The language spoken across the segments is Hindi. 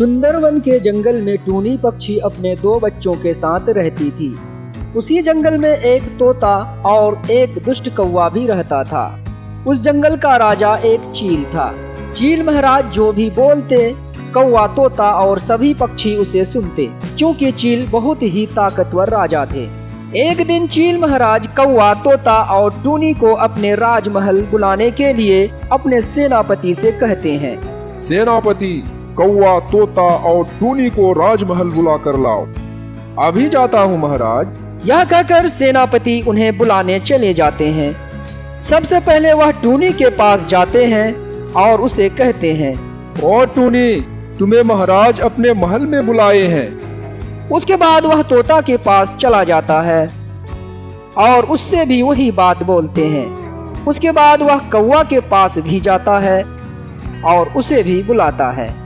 सुंदरवन के जंगल में टूनी पक्षी अपने 2 बच्चों के साथ रहती थी। उसी जंगल में एक तोता और एक दुष्ट कौवा भी रहता था। उस जंगल का राजा एक चील था। चील महाराज जो भी बोलते कौवा, तोता और सभी पक्षी उसे सुनते, क्योंकि चील बहुत ही ताकतवर राजा थे। एक दिन चील महाराज कौवा, तोता और टूनी को अपने राजमहल बुलाने के लिए अपने सेनापति से कहते हैं, सेनापति, कौवा, तोता और टूनी को राजमहल बुला कर लाओ। अभी जाता हूँ महाराज। यह कहकर सेनापति उन्हें बुलाने चले जाते हैं। सबसे पहले वह टूनी के पास जाते हैं और उसे कहते हैं, ओ टूनी, तुम्हें महाराज अपने महल में बुलाए हैं। उसके बाद वह तोता के पास चला जाता है और उससे भी वही बात बोलते हैं। उसके बाद वह कौवा के पास भी जाता है और उसे भी बुलाता है।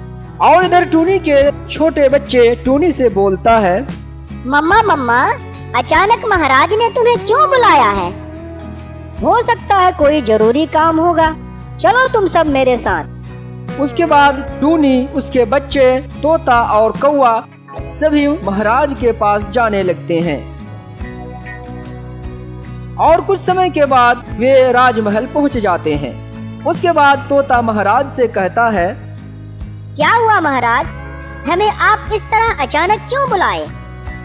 और इधर टूनी के छोटे बच्चे टूनी से बोलता है, मम्मा मम्मा, अचानक महाराज ने तुम्हें क्यों बुलाया है? हो सकता है कोई जरूरी काम होगा, चलो तुम सब मेरे साथ। उसके बाद टूनी, उसके बच्चे, तोता और कौवा सभी महाराज के पास जाने लगते हैं। और कुछ समय के बाद वे राजमहल पहुंच जाते हैं। उसके बाद तोता महाराज से कहता है, क्या हुआ महाराज, हमें आप इस तरह अचानक क्यों बुलाए?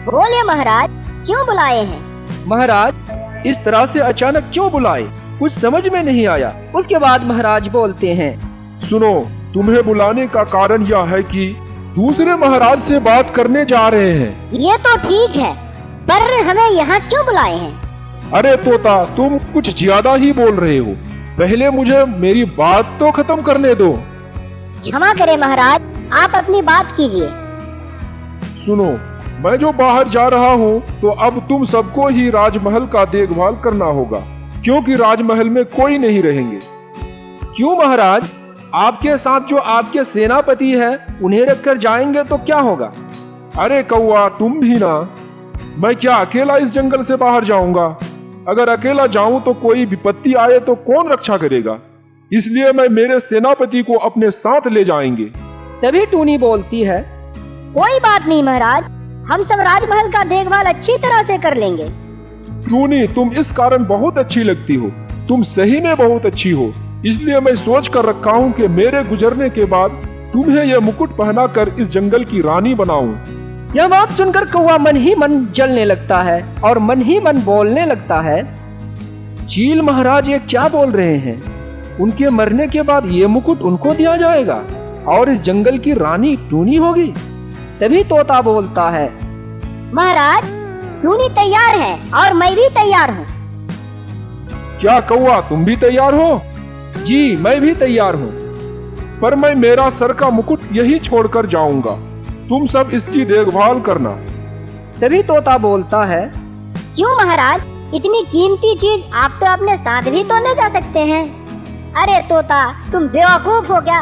बोले महाराज, क्यों बुलाए हैं? महाराज, इस तरह से अचानक क्यों बुलाए, कुछ समझ में नहीं आया। उसके बाद महाराज बोलते हैं, सुनो, तुम्हें बुलाने का कारण यह है कि दूसरे महाराज से बात करने जा रहे हैं। ये तो ठीक है, पर हमें यहाँ क्यों बुलाए हैं? अरे तोता, तुम कुछ ज्यादा ही बोल रहे हो। पहले मुझे मेरी बात तो खत्म करने दो। क्षमा करें महाराज, आप अपनी बात कीजिए। सुनो, मैं जो बाहर जा रहा हूँ, तो अब तुम सबको ही राजमहल का देखभाल करना होगा, क्योंकि राजमहल में कोई नहीं रहेंगे। क्यों महाराज? आपके साथ जो आपके सेनापति है उन्हें रखकर जाएंगे तो क्या होगा? अरे कौवा, तुम भी ना। मैं क्या अकेला इस जंगल से बाहर जाऊंगा? अगर अकेला जाऊं तो कोई विपत्ति आए तो कौन रक्षा करेगा? इसलिए मैं मेरे सेनापति को अपने साथ ले जाएंगे। तभी टूनी बोलती है, कोई बात नहीं महाराज, हम सब राजमहल का देखभाल अच्छी तरह से कर लेंगे। टूनी, तुम इस कारण बहुत अच्छी लगती हो। तुम सही में बहुत अच्छी हो। इसलिए मैं सोच कर रखा हूँ कि मेरे गुजरने के बाद तुम्हें यह मुकुट पहनाकर इस जंगल की रानी बनाऊं। यह बात सुनकर कौवा मन ही मन जलने लगता है और मन ही मन बोलने लगता है, चील महाराज ये क्या बोल रहे हैं? उनके मरने के बाद ये मुकुट उनको दिया जाएगा और इस जंगल की रानी टूनी होगी। तभी तोता बोलता है, महाराज, टूनी तैयार है और मैं भी तैयार हूँ। क्या कौवा, तुम भी तैयार हो? जी, मैं भी तैयार हूँ। पर मैं मेरा सर का मुकुट यही छोड़कर जाऊंगा। तुम सब इसकी देखभाल करना। तभी तोता बोलता है, क्यों महाराज, इतनी कीमती चीज आप तो अपने साथ भी तो ले जा सकते हैं। अरे तोता, तुम बेवकूफ हो क्या?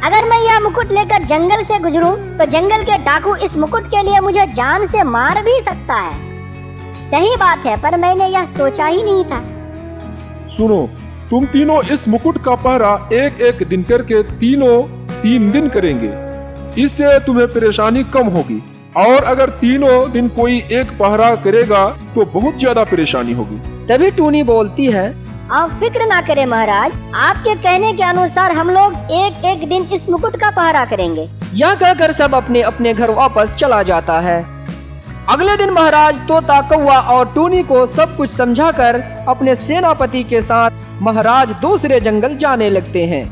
अगर मैं यह मुकुट लेकर जंगल से गुजरूं तो जंगल के डाकू इस मुकुट के लिए मुझे जान से मार भी सकता है। सही बात है, पर मैंने यह सोचा ही नहीं था। सुनो, तुम तीनों इस मुकुट का पहरा एक एक दिन करके तीनों 3 दिन करेंगे। इससे तुम्हें परेशानी कम होगी। और अगर तीनों दिन कोई एक पहरा करेगा तो बहुत ज्यादा परेशानी होगी। तभी टूनी बोलती है, आप फिक्र ना करें महाराज, आपके कहने के अनुसार हम लोग एक एक दिन इस मुकुट का पहरा करेंगे। यह कहकर सब अपने अपने घर वापस चला जाता है। अगले दिन महाराज तोता, कौवा और टूनी को सब कुछ समझाकर अपने सेनापति के साथ महाराज दूसरे जंगल जाने लगते हैं।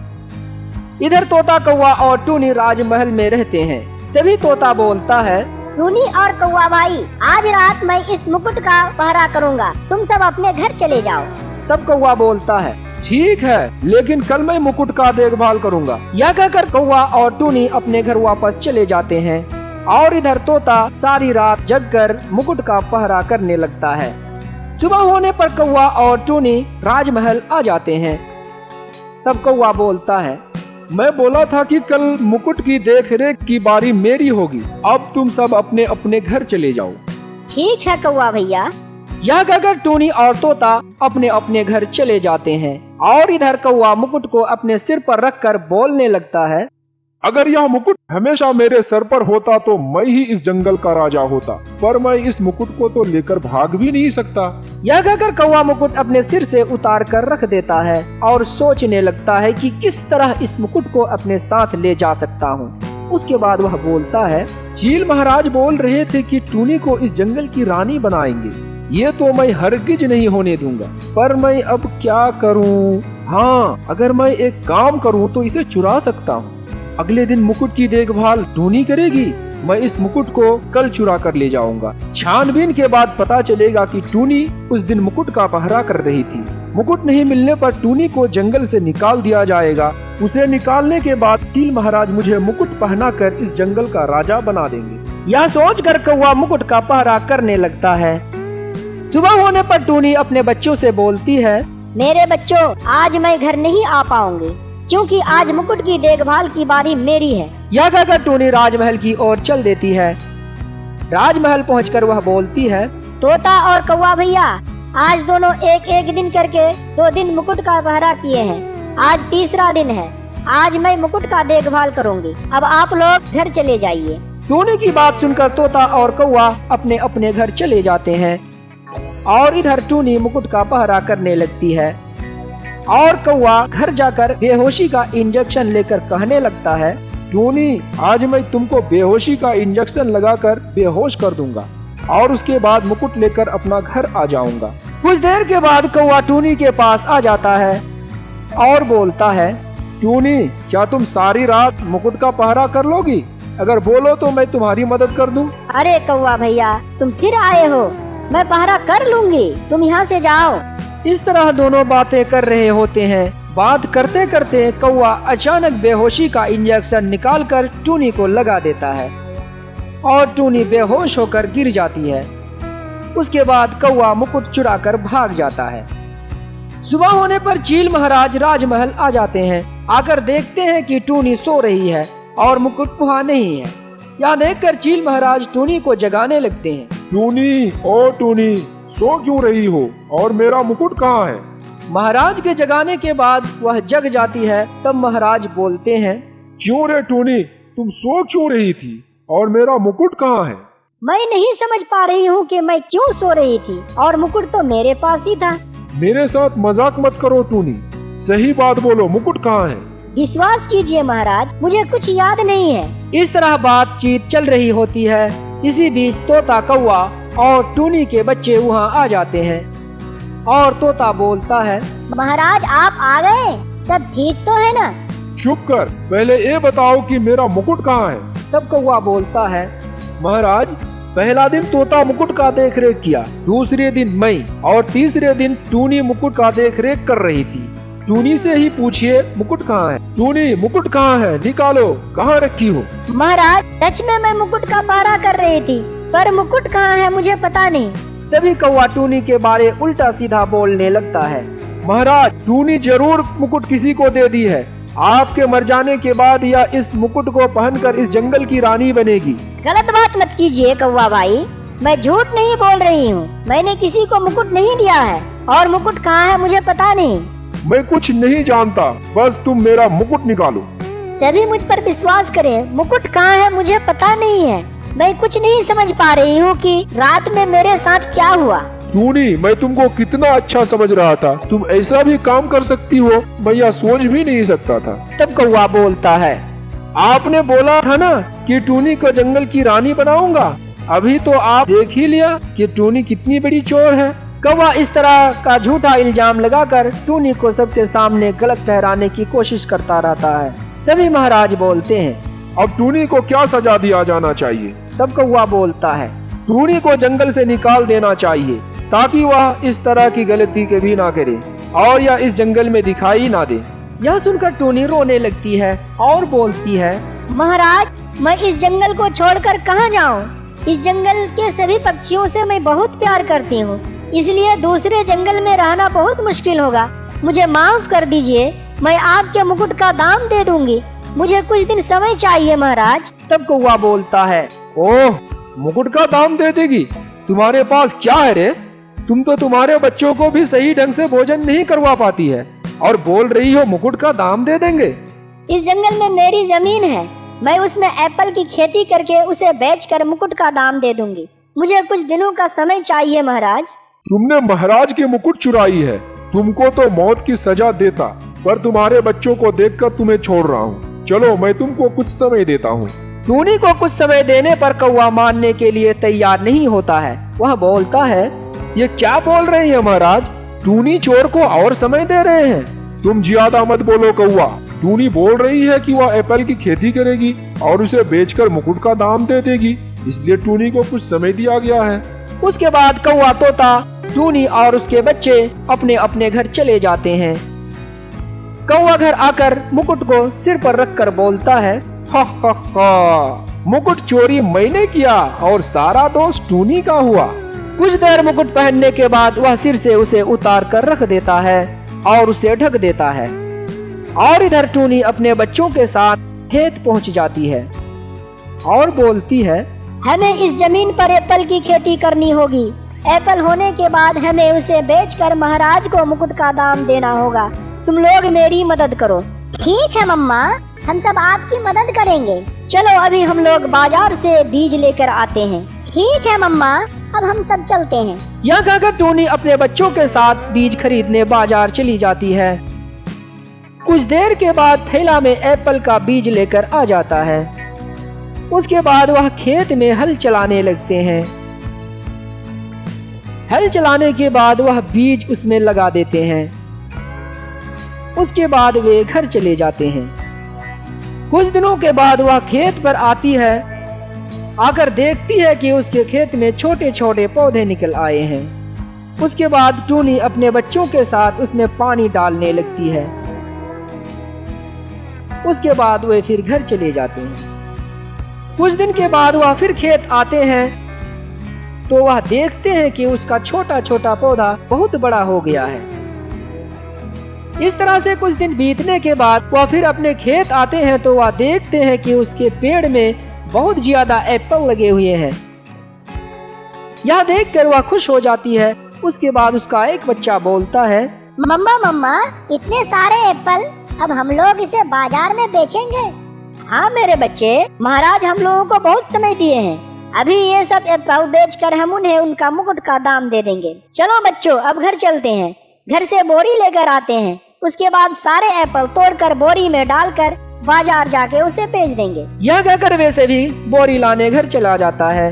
इधर तोता, कौवा और टूनी राजमहल में रहते हैं। तभी तोता बोलता है, टूनी और कौवा भाई, आज रात मैं इस मुकुट का पहरा करूंगा, तुम सब अपने घर चले जाओ। तब कौवा बोलता है, ठीक है, लेकिन कल मैं मुकुट का देखभाल करूंगा। यह कहकर कौवा और टूनी अपने घर वापस चले जाते हैं। और इधर तोता सारी रात जगकर मुकुट का पहरा करने लगता है। सुबह होने पर कौवा और टूनी राजमहल आ जाते हैं। तब कौवा बोलता है, मैं बोला था कि कल मुकुट की देखरेख की बारी मेरी होगी। अब तुम सब अपने अपने घर चले जाओ। ठीक है कौवा भैया। यह कहकर टूनी और तोता अपने अपने घर चले जाते हैं। और इधर कौवा मुकुट को अपने सिर पर रखकर बोलने लगता है, अगर यह मुकुट हमेशा मेरे सर पर होता तो मैं ही इस जंगल का राजा होता, पर मैं इस मुकुट को तो लेकर भाग भी नहीं सकता। यह कहकर कौवा मुकुट अपने सिर से उतार कर रख देता है और सोचने लगता है कि किस तरह इस मुकुट को अपने साथ ले जा सकता हूँ। उसके बाद वह बोलता है, चील महाराज बोल रहे थे कि टूनी को इस जंगल की रानी बनाएंगे, ये तो मैं हरगिज नहीं होने दूंगा, पर मैं अब क्या करूं? हाँ, अगर मैं एक काम करूं तो इसे चुरा सकता हूं। अगले दिन मुकुट की देखभाल टूनी करेगी, मैं इस मुकुट को कल चुरा कर ले जाऊंगा। छानबीन के बाद पता चलेगा कि टूनी उस दिन मुकुट का पहरा कर रही थी। मुकुट नहीं मिलने पर टूनी को जंगल से निकाल दिया जाएगा। उसे निकालने के बाद चील महाराज मुझे मुकुट पहनाकर इस जंगल का राजा बना देंगे। यह सोचकर कौवा मुकुट का पहरा करने लगता है। सुबह होने पर टूनी अपने बच्चों से बोलती है, मेरे बच्चों, आज मैं घर नहीं आ पाऊंगी क्योंकि आज मुकुट की देखभाल की बारी मेरी है। यह कहकर टूनी राजमहल की ओर चल देती है। राजमहल पहुंचकर वह बोलती है, तोता और कौवा भैया, आज दोनों एक एक दिन करके 2 दिन मुकुट का पहरा किए हैं। आज तीसरा दिन है। आज मैं मुकुट का देखभाल करूंगी। अब आप लोग घर चले जाइए। टूनी की बात सुनकर तोता और कौवा अपने अपने घर चले जाते हैं और इधर टूनी मुकुट का पहरा करने लगती है और कौवा घर जाकर बेहोशी का इंजेक्शन लेकर कहने लगता है, टूनी, आज मैं तुमको बेहोशी का इंजेक्शन लगाकर बेहोश कर दूंगा और उसके बाद मुकुट लेकर अपना घर आ जाऊंगा। कुछ देर के बाद कौवा टूनी के पास आ जाता है और बोलता है, टूनी, क्या तुम सारी रात मुकुट का पहरा कर लोगी? अगर बोलो तो मैं तुम्हारी मदद कर दूं। अरे कौवा भैया, तुम फिर आए हो, मैं पहरा कर लूंगी, तुम यहाँ से जाओ। इस तरह दोनों बातें कर रहे होते हैं। बात करते करते कौवा अचानक बेहोशी का इंजेक्शन निकालकर टूनी को लगा देता है और टूनी बेहोश होकर गिर जाती है। उसके बाद कौवा मुकुट चुराकर भाग जाता है। सुबह होने पर चील महाराज राजमहल आ जाते हैं। आकर देखते हैं कि टूनी सो रही है और मुकुट वहाँ नहीं है। यह देखकर चील महाराज टूनी को जगाने लगते हैं। टूनी, ओ टूनी, सो क्यों रही हो और मेरा मुकुट कहाँ है? महाराज के जगाने के बाद वह जग जाती है। तब महाराज बोलते हैं, क्यों रे टूनी, तुम सो क्यों रही थी और मेरा मुकुट कहाँ है? मैं नहीं समझ पा रही हूँ कि मैं क्यों सो रही थी और मुकुट तो मेरे पास ही था। मेरे साथ मजाक मत करो टूनी, सही बात बोलो, मुकुट कहाँ है? विश्वास कीजिए महाराज, मुझे कुछ याद नहीं है। इस तरह बातचीत चल रही होती है। इसी बीच तोता, कौवा और टूनी के बच्चे वहाँ आ जाते हैं और तोता बोलता है, महाराज आप आ गए, सब ठीक तो है ना? चुप कर, पहले ये बताओ कि मेरा मुकुट कहाँ है? तब कौवा बोलता है, महाराज, पहला दिन तोता मुकुट का देख रेख किया, दूसरे दिन मैं और तीसरे दिन टूनी मुकुट का देख रेख कर रही थी। टूनी से ही पूछिए मुकुट कहाँ है। टूनी, मुकुट कहाँ है, निकालो, कहाँ रखी हो? महाराज, सच में मैं मुकुट का पहरा कर रही थी, पर मुकुट कहाँ है मुझे पता नहीं। तभी कौवा टूनी के बारे उल्टा सीधा बोलने लगता है। महाराज, टूनी जरूर मुकुट किसी को दे दी है। आपके मर जाने के बाद यह इस मुकुट को पहनकर इस जंगल की रानी बनेगी। गलत बात मत कीजिए कौवा भाई, मैं झूठ नहीं बोल रही हूँ। मैंने किसी को मुकुट नहीं दिया है और मुकुट कहाँ है मुझे पता नहीं। मैं कुछ नहीं जानता, बस तुम मेरा मुकुट निकालो। सभी मुझ पर विश्वास करें, मुकुट कहाँ है मुझे पता नहीं है। मैं कुछ नहीं समझ पा रही हूँ कि रात में मेरे साथ क्या हुआ। टूनी, मैं तुमको कितना अच्छा समझ रहा था, तुम ऐसा भी काम कर सकती हो, मैं यह सोच भी नहीं सकता था। तब कौवा बोलता है, आपने बोला था ना कि टूनी को जंगल की रानी बनाऊंगा। अभी तो आप देख ही लिया कि टूनी कितनी बड़ी चोर है। कौवा इस तरह का झूठा इल्जाम लगाकर टूनी को सबके सामने गलत ठहराने की कोशिश करता रहता है। तभी महाराज बोलते हैं, अब टूनी को क्या सजा दिया जाना चाहिए? तब कौवा बोलता है, टूनी को जंगल से निकाल देना चाहिए ताकि वह इस तरह की गलती कभी ना करे और यह इस जंगल में दिखाई ना दे। यह सुनकर टूनी रोने लगती है और बोलती है, महाराज, मैं इस जंगल को छोड़कर कहाँ जाऊँ? इस जंगल के सभी पक्षियों से मैं बहुत प्यार करती हूँ, इसलिए दूसरे जंगल में रहना बहुत मुश्किल होगा। मुझे माफ कर दीजिए, मैं आपके मुकुट का दाम दे दूंगी। मुझे कुछ दिन समय चाहिए महाराज। तब कौवा बोलता है, ओह, मुकुट का दाम दे देगी? तुम्हारे पास क्या है रे? तुम तो तुम्हारे बच्चों को भी सही ढंग से भोजन नहीं करवा पाती है और बोल रही हो मुकुट का दाम दे देंगे। इस जंगल में मेरी जमीन है, मैं उसमें एप्पल की खेती करके उसे बेचकर मुकुट का दाम दे दूंगी। मुझे कुछ दिनों का समय चाहिए महाराज। तुमने महाराज की मुकुट चुराई है, तुमको तो मौत की सजा देता, पर तुम्हारे बच्चों को देखकर तुम्हें छोड़ रहा हूँ। चलो मैं तुमको कुछ समय देता हूँ। टूनी को कुछ समय देने पर कौवा मानने के लिए तैयार नहीं होता है। वह बोलता है, ये क्या बोल रहे हैं महाराज, टूनी चोर को और समय दे रहे हैं। तुम ज्यादा मत बोलो कौवा, टूनी बोल रही है कि वह एप्पल की खेती करेगी और उसे बेचकर मुकुट का दाम दे देगी, इसलिए टूनी को कुछ समय दिया गया है। उसके बाद कौवा तोता, टूनी और उसके बच्चे अपने अपने घर चले जाते हैं। कौवा घर आकर मुकुट को सिर पर रखकर बोलता है, हा हा हा, मुकुट चोरी मैंने किया और सारा दोष टूनी का हुआ। कुछ देर मुकुट पहनने के बाद वह सिर से उसे उतार कर रख देता है और उसे ढक देता है। और इधर टूनी अपने बच्चों के साथ खेत पहुंच जाती है और बोलती है, हमें इस जमीन पर एप्पल की खेती करनी होगी। एप्पल होने के बाद हमें उसे बेचकर महाराज को मुकुट का दाम देना होगा। तुम लोग मेरी मदद करो। ठीक है मम्मा, हम सब आपकी मदद करेंगे। चलो अभी हम लोग बाजार से बीज लेकर आते हैं। ठीक है मम्मा, अब हम सब चलते हैं। यह कहकर टूनी अपने बच्चों के साथ बीज खरीदने बाजार चली जाती है। कुछ देर के बाद थैला में एप्पल का बीज लेकर आ जाता है। उसके बाद वह खेत में हल चलाने लगते हैं। हल चलाने के बाद वह बीज उसमें लगा देते हैं। उसके बाद वे घर चले जाते हैं। कुछ दिनों के बाद वह खेत पर आती है। आकर देखती है कि उसके खेत में छोटे छोटे पौधे निकल आए हैं। उसके बाद टूनी अपने बच्चों के साथ उसमें पानी डालने लगती है। उसके बाद वे फिर घर चले जाते हैं। कुछ दिन के बाद वह फिर खेत आते हैं तो वह देखते हैं कि उसका छोटा छोटा पौधा बहुत बड़ा हो गया है। इस तरह से कुछ दिन बीतने के बाद वह फिर अपने खेत आते हैं तो वह देखते हैं कि उसके पेड़ में बहुत ज्यादा एप्पल लगे हुए हैं। यह देखकर वह खुश हो जाती है। उसके बाद उसका एक बच्चा बोलता है, मम्मा मम्मा, इतने सारे एप्पल, अब हम लोग इसे बाजार में बेचेंगे। हाँ मेरे बच्चे, महाराज हम लोगों को बहुत समय दिए हैं। अभी ये सब एप्पल बेचकर हम उन्हें उनका मुकुट का दाम दे देंगे। चलो बच्चों, अब घर चलते हैं। घर से बोरी लेकर आते हैं। उसके बाद सारे एप्पल तोड़कर बोरी में डालकर बाजार जाके उसे बेच देंगे। यह कहकर वैसे भी बोरी लाने घर चला जाता है।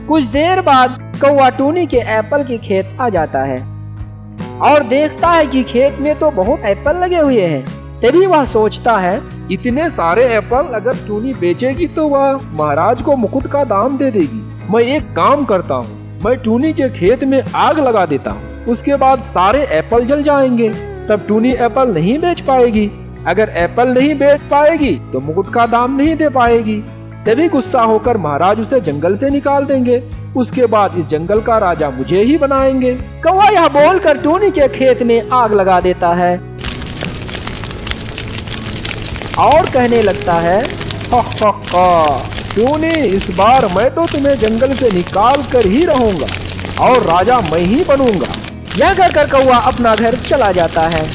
कुछ देर बाद कौवा टूनी के एप्पल की खेत आ जाता है और देखता है कि खेत में तो बहुत एप्पल लगे हुए हैं। तभी वह सोचता है, इतने सारे एप्पल अगर टूनी बेचेगी तो वह महाराज को मुकुट का दाम दे देगी। मैं एक काम करता हूँ, मैं टूनी के खेत में आग लगा देता हूँ। उसके बाद सारे एप्पल जल जाएंगे, तब टूनी एप्पल नहीं बेच पाएगी। अगर एप्पल नहीं बेच पाएगी तो मुकुट का दाम नहीं दे पाएगी। तभी गुस्सा होकर महाराज उसे जंगल से निकाल देंगे। उसके बाद इस जंगल का राजा मुझे ही बनाएंगे। कौवा यह बोलकर टूनी के खेत में आग लगा देता है और कहने लगता है, हा हा हा, टूनी इस बार मैं तो तुम्हें जंगल से निकाल कर ही रहूंगा और राजा मैं ही बनूंगा। यह कहकर कौवा अपना घर चला जाता है।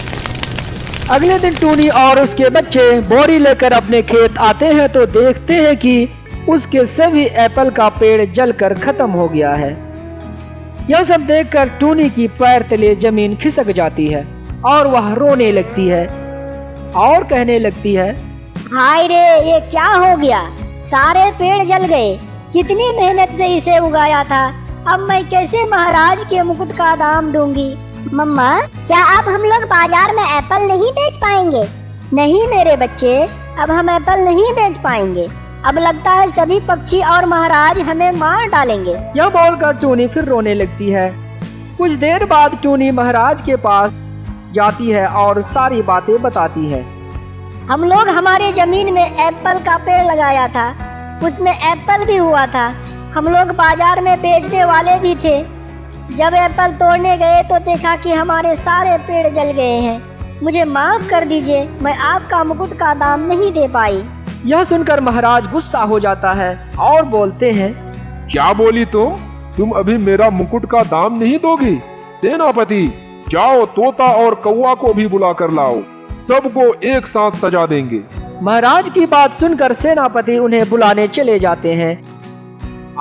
अगले दिन टूनी और उसके बच्चे बोरी लेकर अपने खेत आते हैं तो देखते हैं कि उसके सभी एप्पल का पेड़ जलकर खत्म हो गया है। यह सब देखकर टूनी की पैर तले जमीन खिसक जाती है और वह रोने लगती है और कहने लगती है, हाय रे, ये क्या हो गया, सारे पेड़ जल गए। कितनी मेहनत से इसे उगाया था, अब मैं कैसे महाराज के मुकुट का दाम दूंगी। मम्मा, क्या अब हम लोग बाजार में एप्पल नहीं बेच पाएंगे? नहीं मेरे बच्चे, अब हम एप्पल नहीं बेच पाएंगे। अब लगता है सभी पक्षी और महाराज हमें मार डालेंगे। यह बोलकर टूनी फिर रोने लगती है। कुछ देर बाद टूनी महाराज के पास जाती है और सारी बातें बताती है। हम लोग हमारे जमीन में एप्पल का पेड़ लगाया था, उसमें एप्पल भी हुआ था। हम लोग बाजार में बेचने वाले भी थे। जब एप्पल तोड़ने गए तो देखा कि हमारे सारे पेड़ जल गए हैं। मुझे माफ कर दीजिए, मैं आपका मुकुट का दाम नहीं दे पाई। यह सुनकर महाराज गुस्सा हो जाता है और बोलते हैं, क्या बोली तुम अभी मेरा मुकुट का दाम नहीं दोगी? सेनापति, जाओ तोता और कौवा को भी बुला कर लाओ। सबको एक साथ सजा देंगे। महाराज की बात सुनकर सेनापति उन्हें बुलाने चले जाते हैं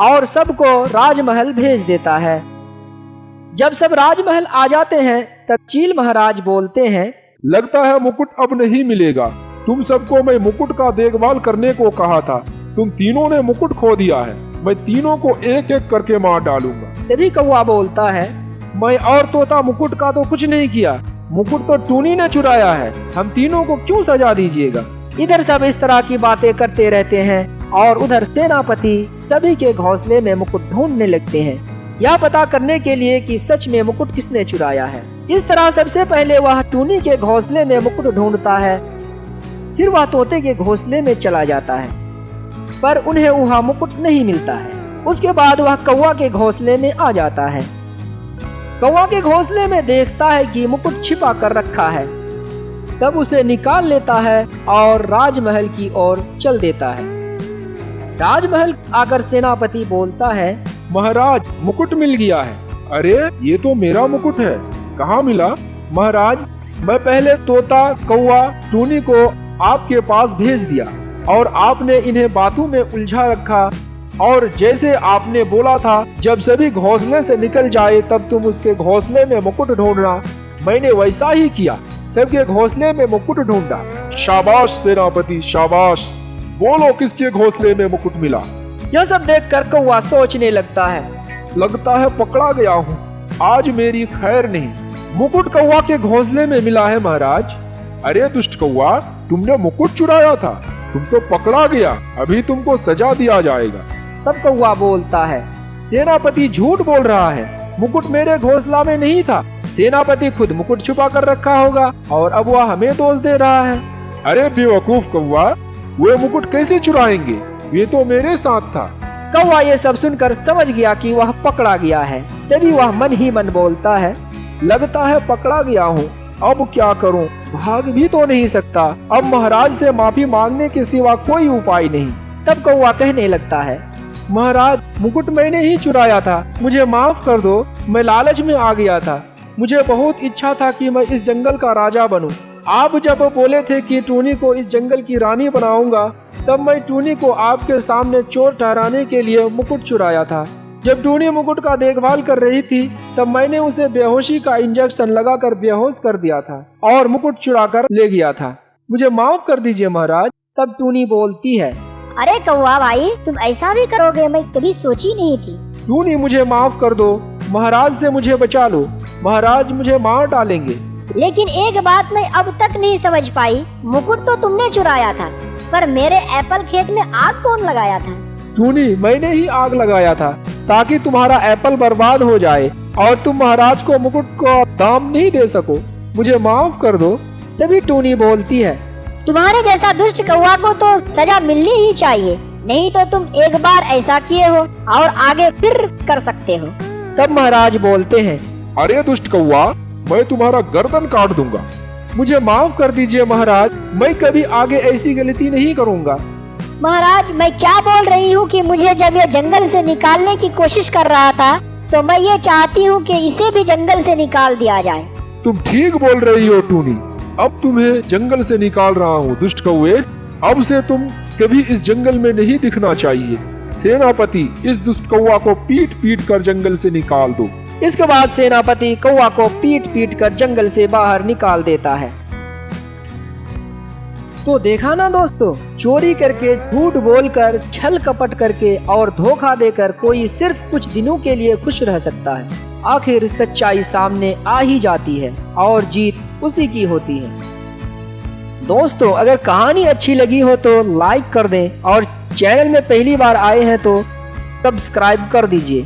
और सबको राजमहल भेज देता है। जब सब राजमहल आ जाते हैं तब चील महाराज बोलते हैं, लगता है मुकुट अब नहीं मिलेगा। तुम सबको मैं मुकुट का देखभाल करने को कहा था, तुम तीनों ने मुकुट खो दिया है। मैं तीनों को एक एक करके मार डालूंगा। तभी कौवा बोलता है, मैं और तोता मुकुट का तो कुछ नहीं किया, मुकुट तो टूनी ने चुराया है। हम तीनों को क्यों सजा दीजिएगा। इधर सब इस तरह की बातें करते रहते हैं और उधर सेनापति सभी के घोंसले में मुकुट ढूंढने लगते हैं, यह पता करने के लिए कि सच में मुकुट किसने चुराया है। इस तरह सबसे पहले वह टूनी के घोंसले में मुकुट ढूंढता है, फिर वह तोते के घोंसले में चला जाता है, पर उन्हें वहाँ मुकुट नहीं मिलता है। उसके बाद वह कौवा के घोंसले में आ जाता है। कौवा के घोंसले में देखता है कि मुकुट छिपा कर रखा है, तब उसे निकाल लेता है और राजमहल की ओर चल देता है। राजमहल आकर सेनापति बोलता है, महाराज मुकुट मिल गया है। अरे ये तो मेरा मुकुट है, कहाँ मिला। महाराज मैं पहले तोता कौवा टूनी को आपके पास भेज दिया और आपने इन्हें बातों में उलझा रखा, और जैसे आपने बोला था जब सभी घोंसले से निकल जाए तब तुम उसके घोंसले में मुकुट ढूंढना, मैंने वैसा ही किया, सबके घोंसले में मुकुट ढूंढा। शाबाश सेनापति शाबाश। बोलो किसके घोंसले में मुकुट मिला। यह सब देखकर कौवा सोचने लगता है, लगता है पकड़ा गया हूँ, आज मेरी खैर नहीं। मुकुट कौवा के घोंसले में मिला है महाराज। अरे दुष्ट कौवा, तुमने मुकुट चुराया था, तुम तो पकड़ा गया, अभी तुमको सजा दिया जाएगा। तब कौवा बोलता है, सेनापति झूठ बोल रहा है, मुकुट मेरे घोंसला में नहीं था। सेनापति खुद मुकुट छुपा कर रखा होगा और अब वह हमें दोष दे रहा है। अरे बेवकूफ कौवा, वे मुकुट कैसे चुराएंगे, ये तो मेरे साथ था। कौवा ये सब सुनकर समझ गया कि वह पकड़ा गया है। तभी वह मन ही मन बोलता है, लगता है पकड़ा गया हूँ, अब क्या करूँ, भाग भी तो नहीं सकता। अब महाराज से माफी मांगने के सिवा कोई उपाय नहीं। तब कौवा कहने लगता है, महाराज मुकुट मैंने ही चुराया था, मुझे माफ कर दो, मैं लालच में आ गया था। मुझे बहुत इच्छा था कि मैं इस जंगल का राजा बनूं। आप जब बोले थे कि टूनी को इस जंगल की रानी बनाऊंगा, तब मैं टूनी को आपके सामने चोर ठहराने के लिए मुकुट चुराया था। जब टूनी मुकुट का देखभाल कर रही थी तब मैंने उसे बेहोशी का इंजेक्शन लगाकर बेहोश कर दिया था और मुकुट चुरा कर ले गया था। मुझे माफ कर दीजिए महाराज। तब टूनी बोलती है, अरे कौवा भाई, तुम ऐसा भी करोगे, मैं कभी सोची नहीं थी। टूनी मुझे माफ कर दो, महाराज से मुझे बचा लो, महाराज मुझे मार डालेंगे। लेकिन एक बात मैं अब तक नहीं समझ पाई, मुकुट तो तुमने चुराया था, पर मेरे एप्पल खेत में आग कौन लगाया था। टूनी मैंने ही आग लगाया था ताकि तुम्हारा एप्पल बर्बाद हो जाए और तुम महाराज को मुकुट को दाम नहीं दे सको, मुझे माफ कर दो। तभी टूनी बोलती है, तुम्हारे जैसा दुष्ट कौवा को तो सजा मिलनी ही चाहिए, नहीं तो तुम एक बार ऐसा किए हो और आगे फिर कर सकते हो। तब महाराज बोलते हैं, अरे दुष्ट कौवा, मैं तुम्हारा गर्दन काट दूंगा, मुझे माफ कर दीजिए महाराज, मैं कभी आगे ऐसी गलती नहीं करूंगा। महाराज मैं क्या बोल रही हूँ कि मुझे जब ये जंगल से निकालने की कोशिश कर रहा था तो मैं ये चाहती हूँ कि इसे भी जंगल से निकाल दिया जाए। तुम ठीक बोल रही हो टूनी, अब तुम्हें जंगल से निकाल रहा हूँ दुष्ट कौवे, अब से तुम कभी इस जंगल में नहीं दिखना चाहिए। सेनापति इस दुष्ट कौवा को पीट पीट कर जंगल से निकाल दो। इसके बाद सेनापति कौवा को पीट पीट कर जंगल से बाहर निकाल देता है। तो देखा ना दोस्तों, चोरी करके, झूठ बोलकर, छल कपट करके और धोखा देकर कोई सिर्फ कुछ दिनों के लिए खुश रह सकता है। आखिर सच्चाई सामने आ ही जाती है और जीत उसी की होती है। दोस्तों अगर कहानी अच्छी लगी हो तो लाइक कर दें और चैनल में पहली बार आए हैं तो सब्सक्राइब कर दीजिए।